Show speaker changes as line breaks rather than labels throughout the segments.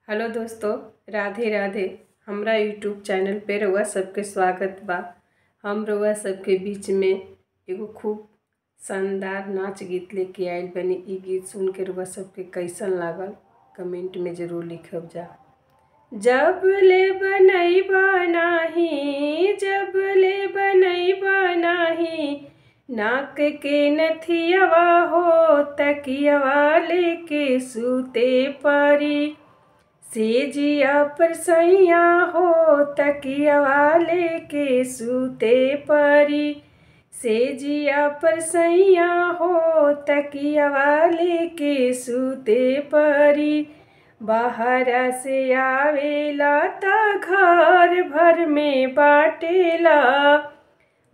Hello दोस्तों, राधे राधे। हमरा YouTube channel पे रउआ सबके स्वागत बा। हम रउआ सबके बीच में एगो खूब शानदार नाच गीत लेके आइल बनी। ई गीत सुन के रउआ सबके कैसन लागल कमेंट में ज़रूर लिखब जा। जब ले बनैबा नाही, जब ले बनैबा नाही, नाक के नथियवा हो तकियवा लेके सूते परी। सेजिया पर सैया हो तकियवा लेके सूते परी। सेजिया पर सैया हो तकियवा लेके सूते परी। बाहरा से आवेला ता घर भर में बाटेला।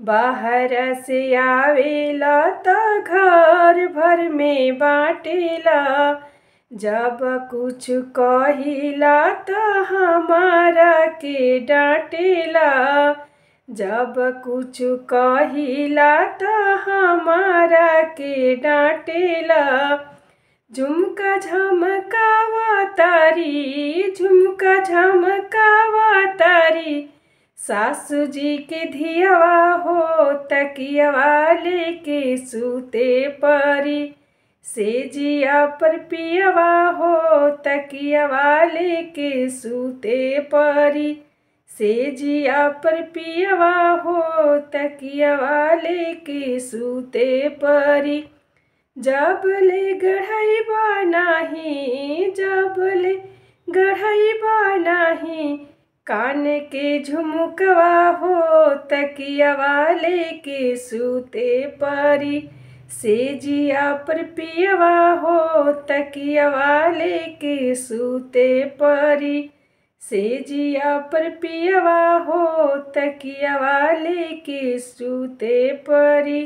बाहरा से आवेला ता घर भर में बाटेला। जब कुछ कहिला त हमारा के डांटेला। जब कुछ कहिला त हमारा के डांटेला। झुमका झमकावा तारी, झुमका झमकावा तारी, सासू जी के धियवा हो तकियवा लेके सूते परी। सेजिया पर पियवा हो तकियवा लेके सूते परी। सेजिया पर पियवा हो तकियवा लेके सूते परी। जब ले गढ़ैबा नाही, जब ले गढ़ैबा नाही, कान के झुमकवा हो तकियवा लेके सूते परी। सेजिया पर पियवा हो तकियवा लेके सूते परी। सेजिया पर पियवा हो तकियवा लेके सूते परी।